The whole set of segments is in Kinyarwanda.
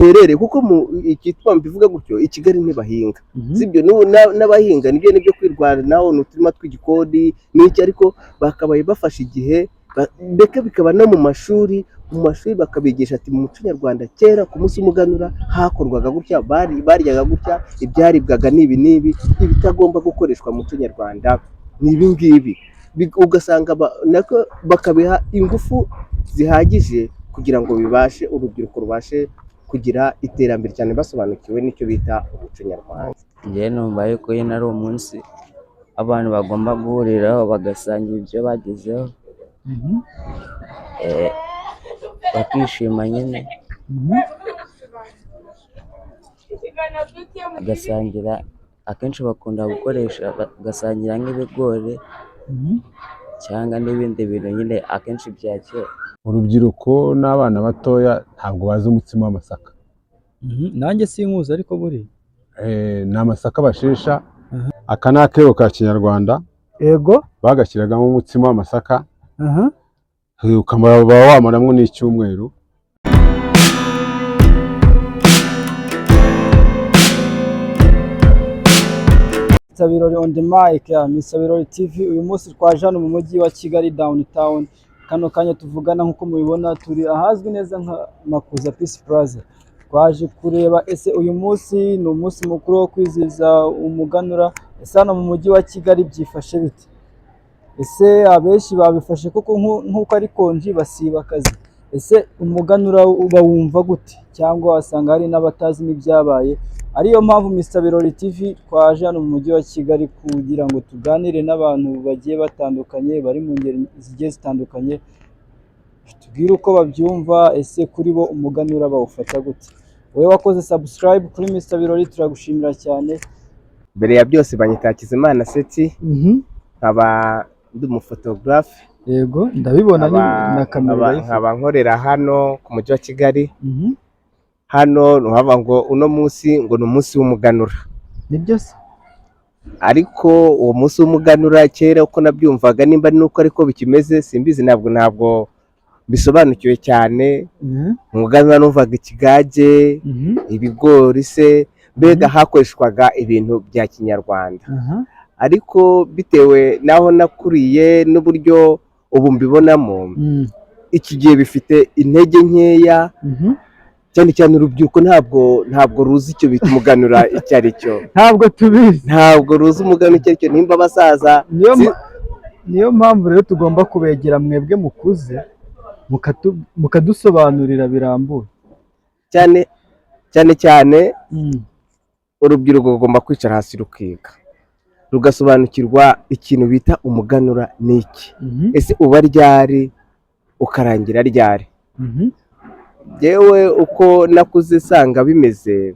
terere kuko mu ikitwa mbivuga gutyo i Kigali ntibahinga sibyo n'abahinga nibyo kwirwanaho n'uturima tw'igikodi n'iki ariko bakabaye bafasha igihe mbeke bikaba no mu mashuri bakabigisha ati mu muco nyarwanda kera ku munsi w'umuganura hakorwaga gutya baryaga gutya ibyaribwaga n'ibi ibitagomba gukoreshwa mu muco nyarwanda n'ibi ngibi ugasanga nako bakabiha ingufu zihagije kugira ngo bibashe urubyiruko rubashe kugira iterambere cyane basobanukiwe n'icyo bita umuco nyarwanda. Njye numva yuko yino ari umunsi abantu bagomba guhuriraho bagasangira ibyo bagezeho bakishima nyine bagasangira. Akenshi bakunda gukoresha bagasangira nk'ibigori cyangwa n'ibindi bintu nyine akenshi bya kera. Urubyiruko n'abana batoya ntabwo bazi umutsima w'amasaka. Nanjye sinkuzi ariko buri ni amasaka bashesha. Aka ni akero ka kinyarwanda, yego bagashyiragamo umutsima w'amasaka ukaba wamaramo n'icyumweru. Misabirori on the mic ya Misabirori TV. Uyu munsi twaje hano mu mujyi wa Kigali downtown. Kano kanya tuvugana nk'uko mubibona turi ahazwi neza nka Makuza Peace Plaza. Twaje kureba ese uyu munsi ni umunsi mukuru wo kwizihiza umuganura, ese hano mu mujyi wa Kigali byifashe bite? Ese abenshi babifashe kuko nk'uko ari konji basiba akazi. Ese umuganura uba wumva gute? Cyangwa wasanga hari n'abatazi n'ibyabaye? Ariyo mpamvu Misabirori TV twaje hano mu mujyi wa Kigali kugira ngo tuganire n'abantu bagiye batandukanye bari mu ngeri zigiye zitandukanye, tubwire uko babyumva, ese kuri bo umuganura bawufata gute. Wowe wakoze subscribe kuri Misabirori turagushimira cyane. Mbere ya byose banyita Hakizimana Seti, nkaba ndi umufotogarafe. Yego ndabibona na kamera nkaba nkorera hano ku mujyi wa Kigali. Hano nuhava ngo uno munsi ngo ni umunsi w'umuganura. Nibyo se? Ariko uwo munsi w'umuganura kera uko nabyumvaga nimba nuko ariko bikimeze simbizi, ntabwo bisobanukiwe cyane. Umuganura numvaga ikigage, ibigori se, mbega hakoreshwaga ibintu bya kinyarwanda. Ariko bitewe naho nakuriye n'uburyo ubu mbibonamo, iki gihe bifite intege nkeya, cyane cyane urubyiruko ntabwo ruzi icyo bita umuganura icyo ari cyo. Ntabwo tubizi, ntabwo ruzi umuganura icyo ari cyo. Nimba basaza, niyo mpamvu rero tugomba kubegera mwebwe mukuze mukadusobanurira birambuye cyane urubyiruko rugomba kwicara hasi rukiga, rugasobanukirwa ikintu bita umuganura n'iki. Ese uba ryari ukarangira ryari? Yewe uko nakuze sanga bimeze,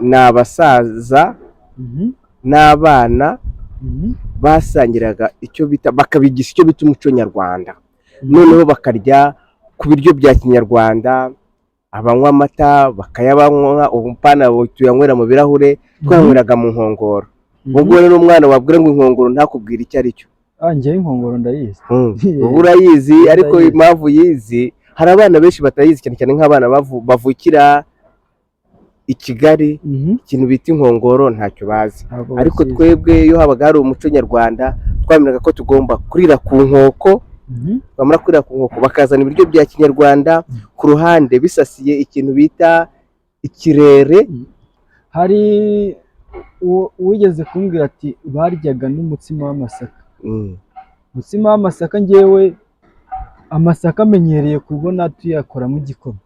ni abasaza n'abana basangiraga icyo bita, bakabigisha icyo bita umuco nyarwanda. Noneho bakarya ku biryo bya kinyarwanda, abanywa amata bakayabanywa, ubupana tuyanywera mu birahure, twanyweraga mu nkongoro. Ubwo rero umwana wabwira ngo inkongoro ntakubwira icyo ari cyo. Njyewe inkongoro ndayizi. Ubu urayizi, ariko impamvu yizi hari abana benshi batayizi, cyane cyane nk'abana bavukira i Kigali, ikintu bita inkongoro ntacyo bazi. Ariko twebwe iyo habaga hari umuco nyarwanda twamenyaga ko tugomba kurira ku nkoko, bamara kurira ku nkoko bakazana ibiryo bya kinyarwanda ku ruhande bisasiye ikintu bita ikirere. Hari uwigeze kumbwira ati baryaga n'umutsima w'amasaka. Umutsima w'amasaka njyewe amasaka amenyereye kubona tuyakoramo igikoma.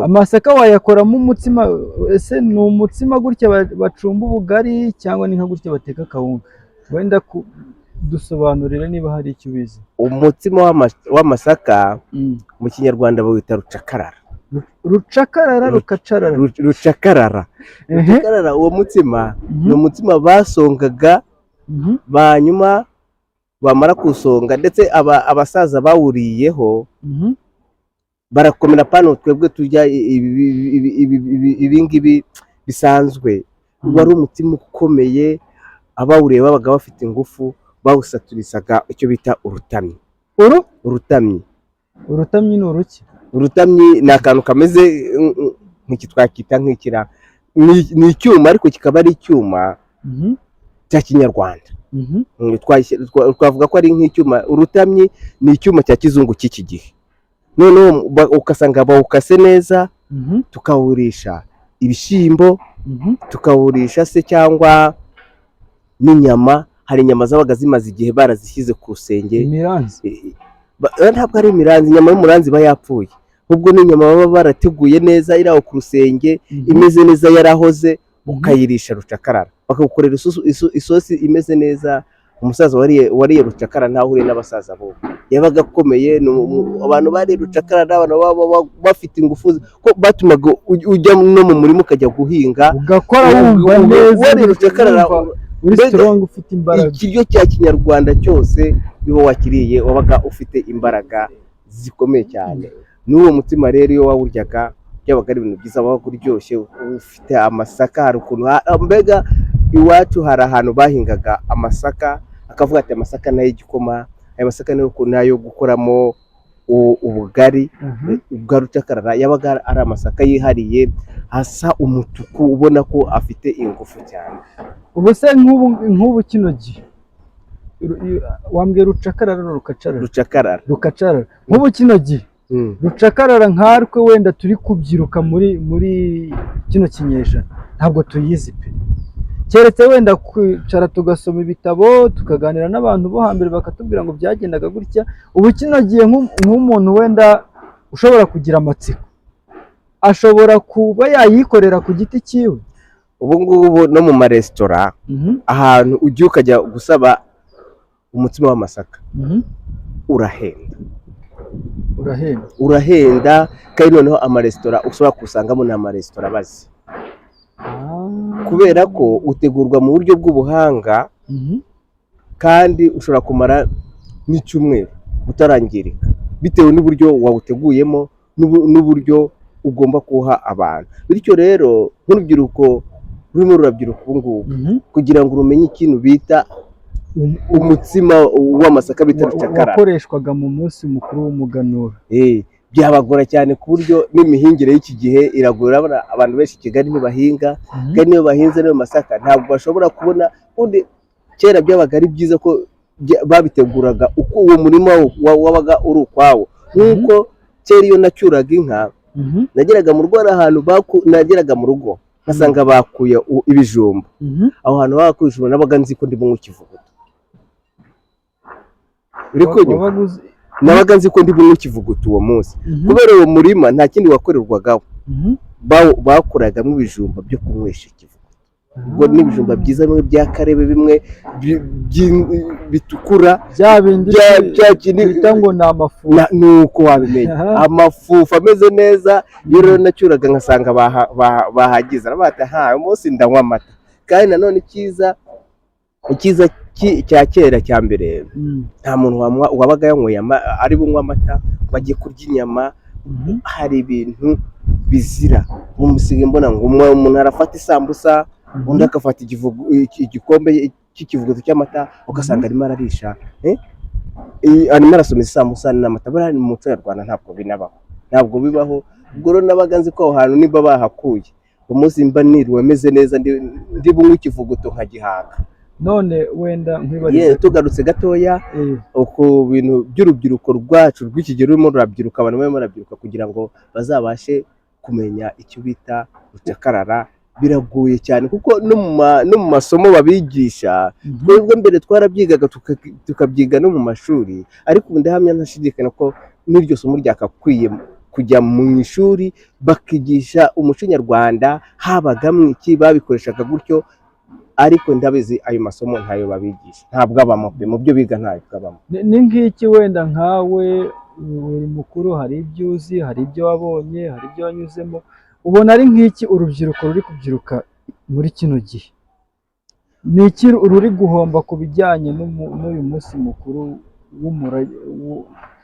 Amasaka wayakoramo umutsima, ese ni umutsima gutya bacumba ubugari cyangwa ni nka gutya bateka akawunga? Wenda dusobanurira niba hari icyo ubizi. Umutsima w'amasaka mu kinyarwanda bawita rucakarara. Rucakarara. Uwo mutsima ni umutsima basongaga, banyuma bamara kusonga ndetse abasaza bawuriyeho barakomera pano twebwe turya ibingibi bisanzwe. Wari umutima ukomeye, abawuriye babaga bafite ingufu, bawusaturisaga icyo bita urutamyi. Urutamyi ni uruki? urutamyi ni akantu kameze nk'iki twakita nk'ikira, ni icyuma ariko kikaba ari icyuma cya kinyarwanda. Twavuga ko ari nk'icyuma. Urutamyi ni icyuma cya kizungu cy'iki gihe, noneho ugasanga bawukase neza, tukawurisha ibishyimbo, tukawurisha se cyangwa n'inyama. Hari inyama zabaga zimaze igihe barazishyize ku rusenge. Ntabwo ari imiranzi, inyama y'umuranzi iba yapfuye, ahubwo n'inyama baba barateguye neza iri aho ku rusenge, imeze neza yarahoze, ukayirisha rucakarara, bakagukorera isosi imeze neza. Umusaza wariye rucakarara ntahuriye n'abasaza bo, yabaga akomeye. Abantu bari rucakarara, abantu baba bafite ingufu ko batumaga ujya no mu murima ukajya guhinga ugakora wumva neza, wari rucakarara uri strong, ufite imbaraga. Ikiryo cya kinyarwanda cyose biba wakiriye wabaga ufite imbaraga zikomeye cyane. N'uwo mutima rero iyo wawuryaga byabaga ari ibintu byiza, wabaga uryoshye, ufite amasaka. Hari ukuntu mbega iwacu hari ahantu bahingaga amasaka, akavuga ati amasaka nayo igikoma, ayo masaka nayo gukoramo ubugari bwa rucakarara. Yabaga ari amasaka yihariye, asa umutuku, ubona ko afite ingufu cyane. Ubu se nk'ubu kino gihe wambwira rucakarara, nk'ubu kino gihe rucakarara nkatwe wenda turi kubyiruka muri kino kinyejana ntabwo tuyizi pe, keretse wenda kwicara tugasoma ibitabo, tukaganira n'abantu bo hambere bakatubwira ngo byagendaga gutya. Ubu kino gihe nk'umuntu wenda ushobora kugira amatsiko, ashobora kuba yayikorera ku giti cyiwe. Ubu ngubu no mu maresitora ahantu ugiye ukajya gusaba umutsima w'amasaka, urahenda kandi noneho amaresitora ushobora kusangamo ni amaresitora abazi, kubera ko utegurwa mu buryo bw'ubuhanga, kandi ushobora kumara n'icyumweru utarangirika bitewe n'uburyo wawuteguyemo n'uburyo ugomba kuha abantu. Bityo rero nk'urubyiruko rurimo rurabyiruka ubu ngubu, kugira ngo rumenye ikintu bita umutsima w'amasaka bita rucakarara, wakoreshwaga mu munsi mukuru w'umuganura, byabagora cyane ku buryo n'imihingire y'iki gihe iragora. Abantu benshi i Kigali ntibahinga, kandi niyo bahinze n'ayo masaka ntabwo bashobora kubona. Ubundi kera byabaga ari byiza ko babiteguraga uko uwo murima wabaga uri ukwawo. Nk'uko kera iyo nacyuraga inka, nageraga mu rugo, hari ahantu nageraga mu rugo nkasanga bakuye ibijumba. Aho hantu bakuye ibijumba nabaga nzi ko ndi bunywe ikivuguto, nabaga nzi ko ndi bunywe ikivuguto uwo munsi, kubera uwo murima nta kindi wakorerwagaho, bakuragamo ibijumba byo kunywesha ikivuguto. Ubwo n'ibijumba byiza bimwe bya karebe, bimwe bitukura, bya bindi bita ngo ni amafufu, nuko wabimenya, amafufu ameze neza. Iyo rero nacyuraga nkasanga bahagize, uyu munsi ndanywa amata. Kandi nanone icyiza cya kera cya mbere, nta muntu wabaga yanyweye ari bunywa amata bagiye kurya inyama. Hari ibintu bizira, musigaye mbona ngo umuntu arafata isambusa, undi akafata igikombe cy'ikivuguto cy'amata, ugasanga arimo ararisha, arimo arasoma isambusa n'amata. Buriya mu muco nyarwanda ntabwo bibaho. Ubwo rero nabaga nzi ko aho hantu niba bahakuye, umunsi mba niriwe meze neza, ndi bunywe ikivuguto nkagihaga. None wenda nkwibariza, tugarutse gatoya ku bintu by'urubyiruko rwacu rw'iki gihe rurimo rurabyiruka, abantu barimo barabyiruka kugira ngo bazabashe kumenya icyo bita rucakarara. Biragoye cyane kuko no mu masomo babigisha, twebwe mbere twarabyigaga tukabyiga no mu mashuri, ariko ubu ndahamya ntashidikanya ko n'iryo somo ryakakwiye kujya mu ishuri bakigisha umuco nyarwanda. Habagamo iki, babikoreshaga gutyo, ariko ndabizi ayo masomo ntayo babigisha, ntabwo abamo pe, mu byo biga ntayo abamo. Ni nk'iki wenda nkawe uri mukuru, hari ibyo uzi, hari ibyo wabonye, hari ibyo wanyuzemo, ubona ari nk'iki urubyiruko ruri kubyiruka muri kino gihe? Ni iki ruri guhomba ku bijyanye n'uyu munsi mukuru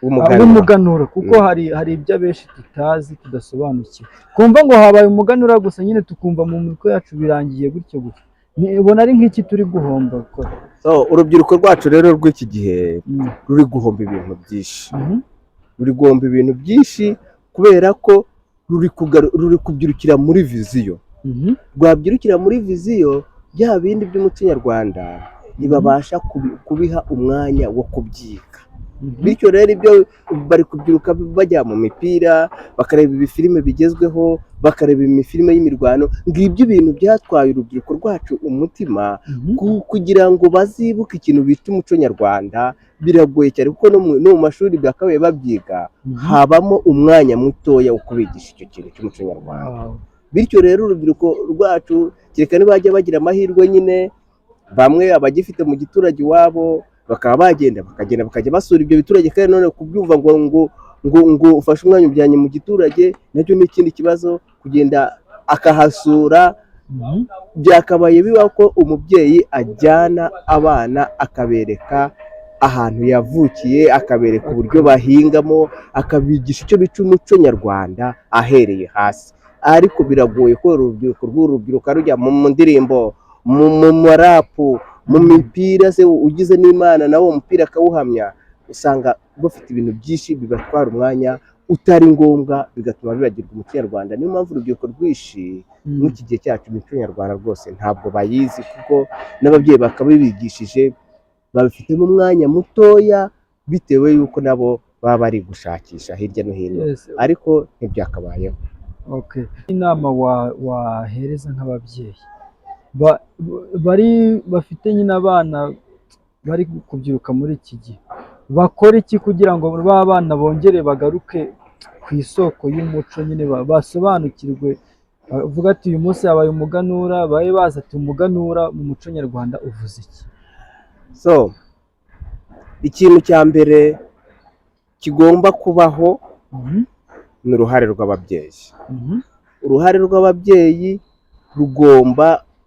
w'umuganura? Kuko hari ibyo abenshi tutazi, tudasobanukiwe. Kumva ngo habaye umuganura gusa, nyine tukumva mu mitwe yacu birangiye gutyo gutyo. Ubona ari nk'iki turi guhomba? Urubyiruko rwacu rero rw'iki gihe ruri guhomba ibintu byinshi, ruri guhomba ibintu byinshi kubera ko ruri kubyirukira muri viziyo. Rwabyirukira muri viziyo bya bindi by'umuco nyarwanda ntibabasha kubiha umwanya wo kubyiga. Bityo rero ibyo bari kubyiruka bajya mu mipira, bakareba ibifilime bigezweho, bakareba imifilime y'imirwano. Ngibyo ibintu byatwaye urubyiruko rwacu umutima kugira ngo bazibuke ikintu bita umuco nyarwanda. Biragoye cyane kuko no mu mashuri byakabaye babyiga, habamo umwanya mutoya wo kubigisha icyo kintu cy'umuco nyarwanda. Bityo rero urubyiruko rwacu kereka nibajya bagira amahirwe nyine, bamwe abagifite mu giturage iwabo bakaba bakajya basura ibyo biturage, kandi none kubyumva ngo ufashe umwanya ujyanye mu giturage nacyo ni ikindi kibazo. Kugenda akahasura, byakabaye biba ko umubyeyi ajyana abana akabereka ahantu yavukiye, akabereka uburyo bahingamo, akabigisha icyo bica umuco nyarwanda ahereye hasi. Ariko biragoye ko urubyiruko rujya mu ndirimbo, mu marapu, mu mipira se ugize n'Imana nawo umupira akawuhamya, usanga bafite ibintu byinshi bibatwara umwanya utari ngombwa, bigatuma bibagirwa umuco nyarwanda. Niyo mpamvu urubyiruko rwinshi n'iki gihe cyacu umuco nyarwanda rwose ntabwo bayizi, kuko n'ababyeyi bakabibigishije babifitemo umwanya mutoya, bitewe y'uko nabo baba bari gushakisha hirya no hino, ariko ntibyakabayeho. Inama wahereza nk'ababyeyi bafite nyine abana bari kubyiruka muri iki gihe, bakora iki kugira ngo ba bana bongere bagaruke ku isoko y'umuco, nyine basobanukirwe, bavuga ati uyu munsi habaye umuganura, babe bazi ati umuganura mu muco nyarwanda uvuze iki? Ikintu cya mbere kigomba kubaho ni uruhare rw'ababyeyi. Uruhare rw'ababyeyi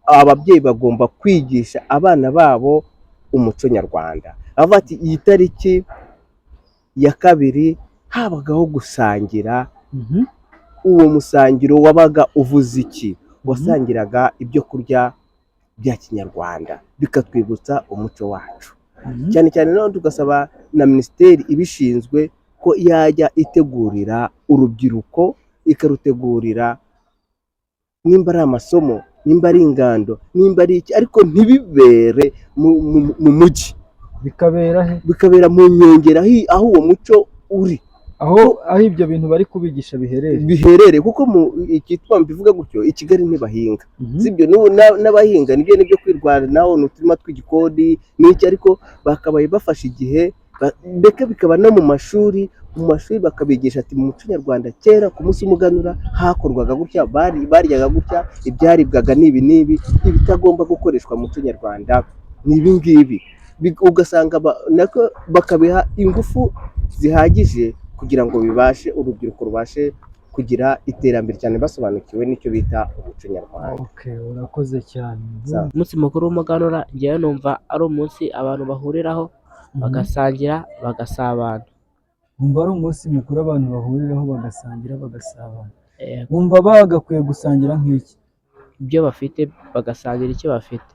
ababyeyi bagomba kwigisha abana babo umuco nyarwanda. Avuga ati iyi tariki ya 2 habagaho gusangira. Uwo musangiro wabaga uvuze iki? Wasangiraga ibyo kurya bya kinyarwanda, bikatwibutsa umuco wacu. Cyane cyane none tugasaba na minisiteri ibishinzwe ko yajya itegurira urubyiruko, ikarutegurira nimba ari amasomo, nimba ari ingando, nimba ari iki, ariko ntibibere mu mujyi, bikabera mu nkengero aho uwo muco uri, aho ibyo bintu bari kubigisha biherere. Kuko ikitwa mbivuga gutyo, i Kigali ntibahinga, sibyo? N'abahinga nibyo kwirwanaho n'uturima tw'igikoni n'iki, ariko bakabaye bafashe igihe, mbese bikaba no mu mashuri bakabigisha ati mu muco nyarwanda kera ku munsi w'umuganura hakorwaga gutya, baryaga gutya, ibyaribwaga n'ibi n'ibi, ibitagomba gukoreshwa mu muco nyarwanda ni ibi ngibi. Ugasanga nako bakabiha ingufu zihagije kugira ngo urubyiruko rubashe kugira iterambere cyane, basobanukiwe n'icyo bita umuco nyarwanda. Urakoze cyane. Umunsi mukuru w'umuganura njyewe numva ari umunsi abantu bahuriraho bagasangira bagasabana. Wumva ari umunsi mukuru abantu bahuriraho bagasangira bagasabana? Wumva bagakwiye gusangira nk'iki? Ibyo bafite, bagasangira icyo bafite.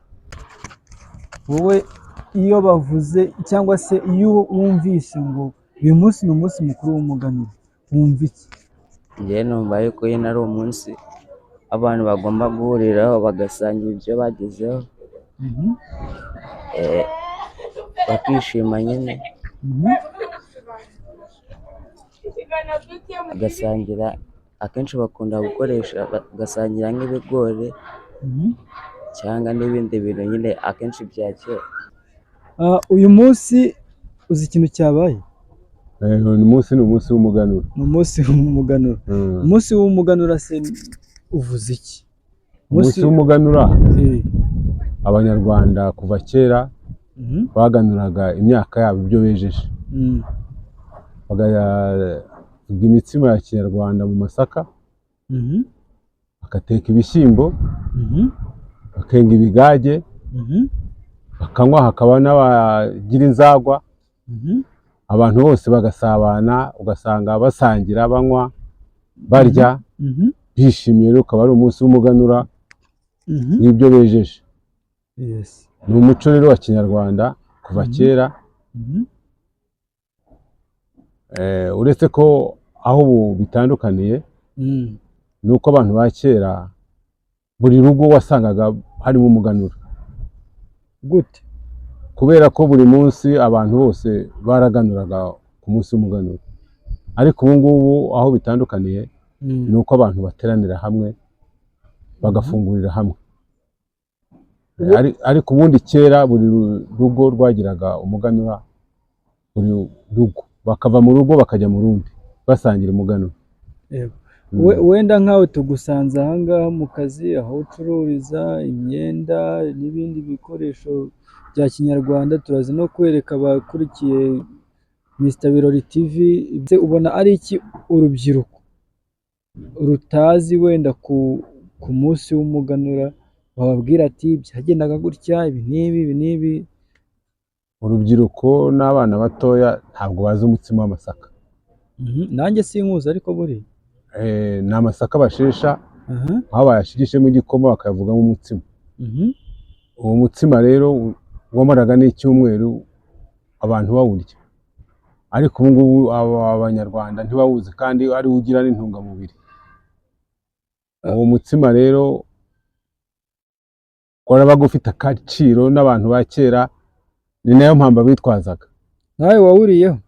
Wowe iyo bavuze cyangwa se iyo wumvise ngo uyu munsi ni umunsi mukuru w'umuganura, wumva iki? Njyewe numva yuko nyine ari umunsi abantu bagomba guhuriraho bagasangira ibyo bagezeho, bakishima nyine, bagasangira. Akenshi bakunda bagasangira nk'ibigori cyangwa n'ibindi bintu nyine akenshi bya kera. Uyu munsi uzi ikintu cyabaye? Uyu munsi ni umunsi w'umuganura. Ni umunsi w'umuganura. Umunsi w'umuganura se uvuze iki? Umunsi w'umuganura, abanyarwanda kuva kera baganuraga imyaka yabo, ibyo bejeje, bagavuga imitsima ya kinyarwanda mu masaka, bagateka ibishyimbo, bakenga ibigage, bakanywa, hakaba n'abagira inzagwa, abantu bose bagasabana, ugasanga basangira, banywa, barya, bishimye. Rero ukaba ari umunsi w'umuganura w'ibyo bejeje. Ni umuco rero wa kinyarwanda kuva kera, uretse ko aho ubu bitandukaniye ni uko abantu ba kera buri rugo wasangaga harimo umuganura. Gute? Kubera ko buri munsi abantu bose baraganuraga ku munsi w'umuganura, ariko ubu ngubu aho bitandukaniye ni uko abantu bateranira hamwe bagafungurira hamwe. Ariko ubundi kera buri rugo rwagiraga umuganura, buri rugo bakava mu rugo bakajya mu rundi basangira umuganura. Wenda nkawe tugusanze aha ngaha mu kazi, aho ucururiza imyenda n'ibindi bikoresho bya kinyarwanda, turazi no kwereka abakurikiye Mr Birori TV, ubona ari iki urubyiruko rutazi wenda ku munsi w'umuganura bababwira ati byagendaga gutya, ibi n'ibi? Urubyiruko n'abana batoya ntabwo bazi umutsima w'amasaka. Nanjye sinkuzi ariko buri ni amasaka bashesha, aho bayashigishemo igikoma bakayavugamo umutsima. Uwo mutsima rero wamaraga n'icyumweru abantu bawurya, ariko ubu ngubu abanyarwanda ntibawuzi kandi ari ugira n'intungamubiri. Uwo mutsima rero warabaga ufite agaciro n'abantu ba kera, ni nayo mpamvu bitwazaga. Nawe wawuriyeho?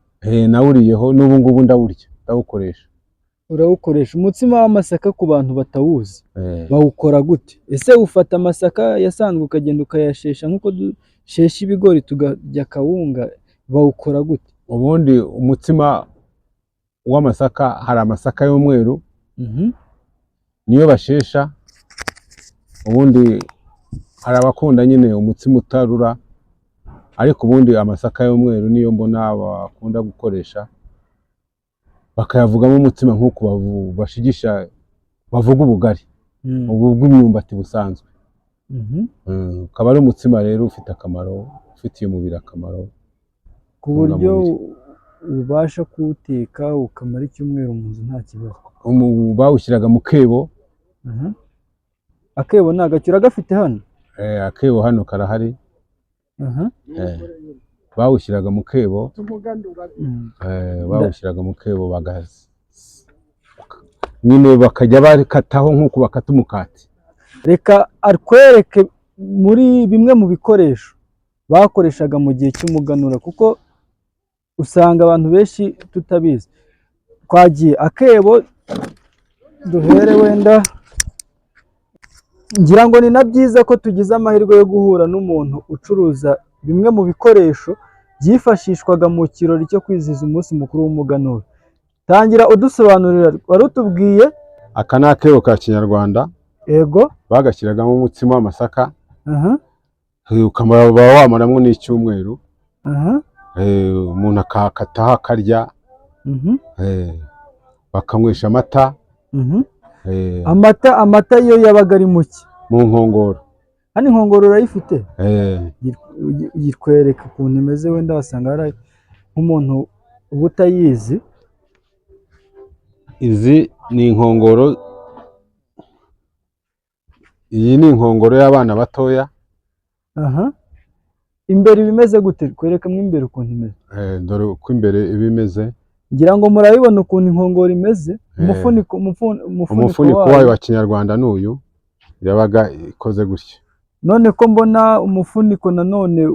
Nawuriyeho, n'ubu ngubu ndawurya, ndawukoresha. Urawukoresha? Umutsima w'amasaka ku bantu batawuzi bawukora gute? Ese ufata amasaka yasanzwe ukagenda ukayashesha nk'uko dushesha ibigori tukarya kawunga, bawukora gute? Ubundi umutsima w'amasaka hari amasaka y'umweru niyo bashesha, ubundi hari abakunda nyine umutsima utarura, ariko ubundi amasaka y'umweru niyo mbona bakunda gukoresha bakayavugamo umutsima nk'uko bashigisha bavuga ubugari, ubu bw'imyumbati busanzwe. Ukaba ari umutsima rero ufite akamaro, ufitiye umubiri akamaro, ku buryo ubasha kuwuteka ukamara icyumweru mu nzu nta kibazo. Bawushyiraga mu kebo. Akebo ni agaciro gafite hano? Akebo hano karahari. Bawushyiraga mu kebo, bawushyiraga mu kebo nyine bakajya bakataho nk'uko bakata umukati. Reka atwereke muri bimwe mu bikoresho bakoreshaga mu gihe cy'umuganura, kuko usanga abantu benshi tutabizi. Twagiye akebo, duhere wenda, ngira ngo ni na byiza ko tugize amahirwe yo guhura n'umuntu ucuruza bimwe mu bikoresho byifashishwaga mu kirori cyo kwizihiza umunsi mukuru w'umuganura. Tangira udusobanurira, wari utubwiye. Aka ni akebo ka kinyarwanda. Yego. Bagashyiragamo umutsima w'amasaka, ukaba wamaramo n'icyumweru. Umuntu akakataho akarya, bakanywesha amata. Amata yo yabaga ari muki? Mu nkongoro. Hano inkongoro urayifite? Yitwereka ukuntu imeze, wenda wasanga ari nk'umuntu uba utayizi. Izi ni inkongoro, iyi ni inkongoro y'abana batoya. Imbere ibimeze gute? Kwerekamo imbere ukuntu imeze. Dore uko imbere iba imeze. Ngira ngo murabibona ukuntu inkongoro imeze. Umufuniko wayo wa kinyarwanda n'uyu, yabaga ikoze gutya. None ko mbona umufuniko nanone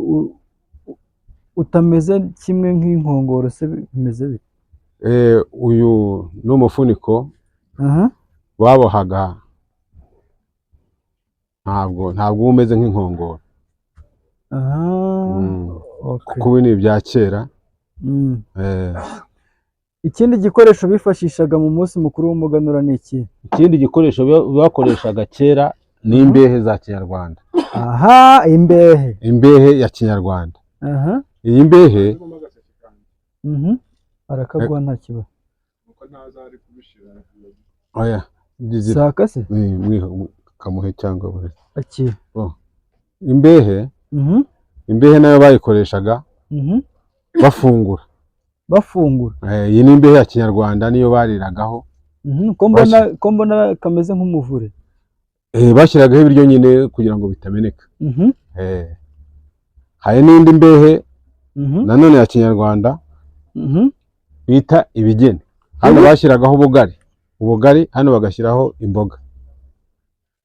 utameze kimwe nk'inkongoro, se bimeze bite? Uyu ni umufuniko babohaga, ntabwo umeze nk'inkongoro. Kuko ubu ni ibya kera. Ikindi gikoresho bifashishaga mu munsi mukuru w'umuganura ni iki? Ikindi gikoresho bakoreshaga kera ni imbehe za kinyarwanda. Imbehe. Imbehe ya kinyarwanda. Iyi mbehe arakaguha nta kibazo. Oya, saka se? Kamuhe cyangwa bure. Imbehe nayo bayikoreshaga bafungura. Iyi ni imbehe ya kinyarwanda, niyo bariragaho. Ko mbona kameze nk'umuvure. Bashyiragaho ibiryo nyine kugira ngo bitameneka. Hari n'indi mbehe nanone ya kinyarwanda bita ibigeni. hano bashyiragaho ubugari hano bagashyiraho imboga,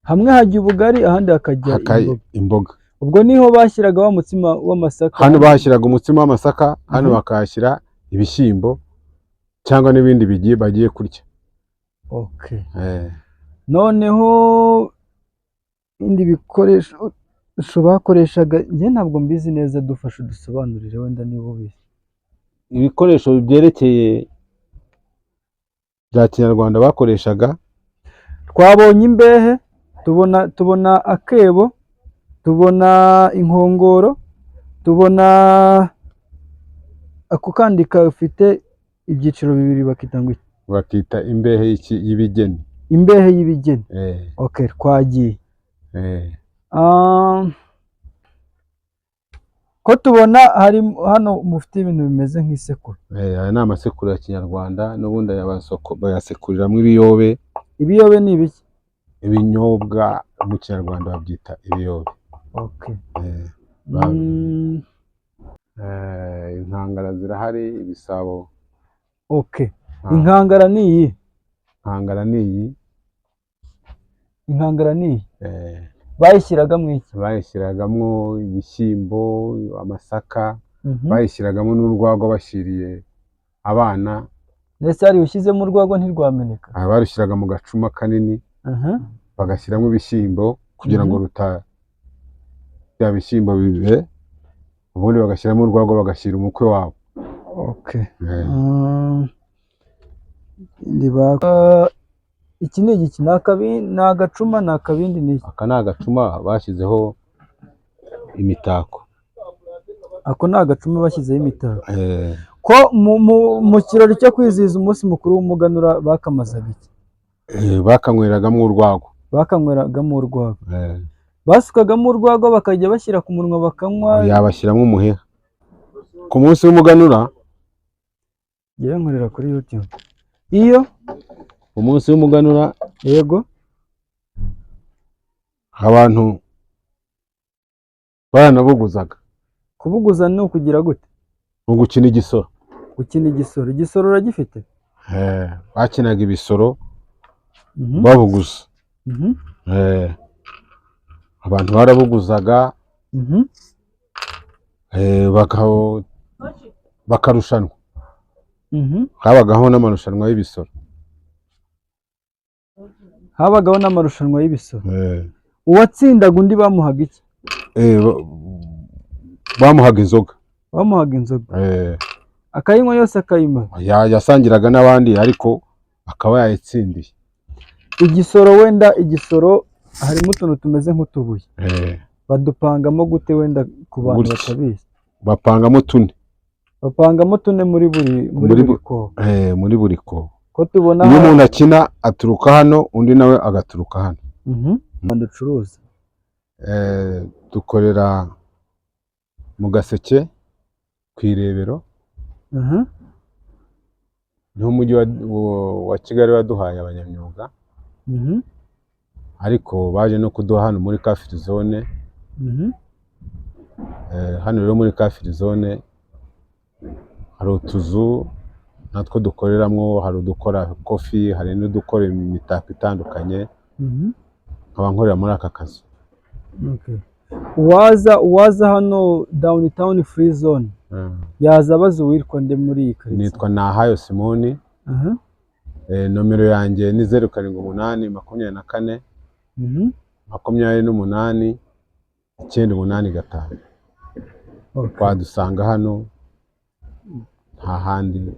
hamwe hajya ubugari ahandi hakajya imboga. ubwo niho bashyiraga wa mutsima w'amasaka, hano bashyiraga umutsima w'amasaka, hano bakahashyira ibishyimbo cyangwa n'ibindi bagiye kurya. Okay. Noneho indi bikoresho bakoreshaga njye ntabwo mbizi neza, dufashe dusobanurire wenda niba ubizi. Ibikoresho byerekeye bya kinyarwanda bakoreshaga, twabonye imbehe, tubona akebo, tubona inkongoro, tubona ako kandi gafite ibyiciro bibiri bakita imbehe y'ibigeni. Imbehe y'ibigeni. Okay, twagiye. Ko tubona hano mufite ibintu bimeze nk'isekuru. Aya ni amasekuru ya kinyarwanda, n'ubundi bayasekuriramo ibiyobe. Ibiyobe ni ibiki? Ibinyobwa mu kinyarwanda babyita ibiyobe. Okay. Inkangara zirahari, ibisabo. Okay. Inkangara ni iyi? Inkangara ni iyi? Bayishyiragamo iki? Bayishyiragamo ibishyimbo, amasaka, bayishyiragamo n'urwagwa bashyiriye abana. Ndetse hari ushyizemo urwagwa ntirwameneka? Barushyiraga mu gacuma kanini, bagashyiramo ibishyimbo kugira ngo bya bishyimbo bibe, ubundi bagashyiramo urwagwa bagashyira umukwe wabo. Okay. Iki ni igiki? Ni agacuma, ni akabindi ni iki? Aka ni agacuma bashyizeho imitako. Ako ni agacuma bashyizeho imitako. Ko mu kirori cyo kwizihiza umunsi mukuru w'umuganura bakamazaga iki? Bakanyweragamo urwagwa. Bakanyweragamo urwagwa. Basukagamo urwagwa bakajya bashyira ku munwa bakanywa. Yabashyiramo umuheha. Ku munsi w'umuganura ngewe nkorera kuri YouTube. Iyo umunsi w'umuganura, yego, abantu baranabuguzaga. Kubuguza ni ukugira gute? Ni ugukina igisoro. Gukina igisoro. Igisoro uragifite? Bakinaga ibisoro babuguza. Abantu barabuguzaga, bakarushanwa. Habagaho n'amarushanwa y'ibisoro. Habagaho n'amarushanwa y'ibisoro. Uwatsindaga undi bamuhaga iki? Bamuhaga inzoga. Bamuhaga inzoga. Akayinywa yose akayimara? Yasangiraga n'abandi ariko akaba yayitsindiye. Igisoro, wenda igisoro harimo utuntu tumeze nk'utubuye. Badupangamo gute wenda ku bantu batabizi? Bapangamo tune. Bapangamo tune muri buri kobo. Muri buri kobo. Ko tubona iyo umuntu akina aturuka hano, undi nawe agaturuka hano. Ducuruza. Dukorera mu Gaseke ku Irebero. Niho umujyi wa Kigali waduhaye abanyamyuga. Ariko baje no kuduha hano muri Car Free Zone. Hano rero muri Car Free Zone hari utuzu natwo dukoreramo, hari udukora kofi, hari n'udukora imitako itandukanye. Nkaba nkorera muri aka kazi. Uwaza hano Downtown Free Zone yaza abaza uwitwa nde muri iyi karitsiye? Nitwa Nahayo Simoni. Nomero yanjye ni 078 24 28 985. Wadusanga hano nta handi.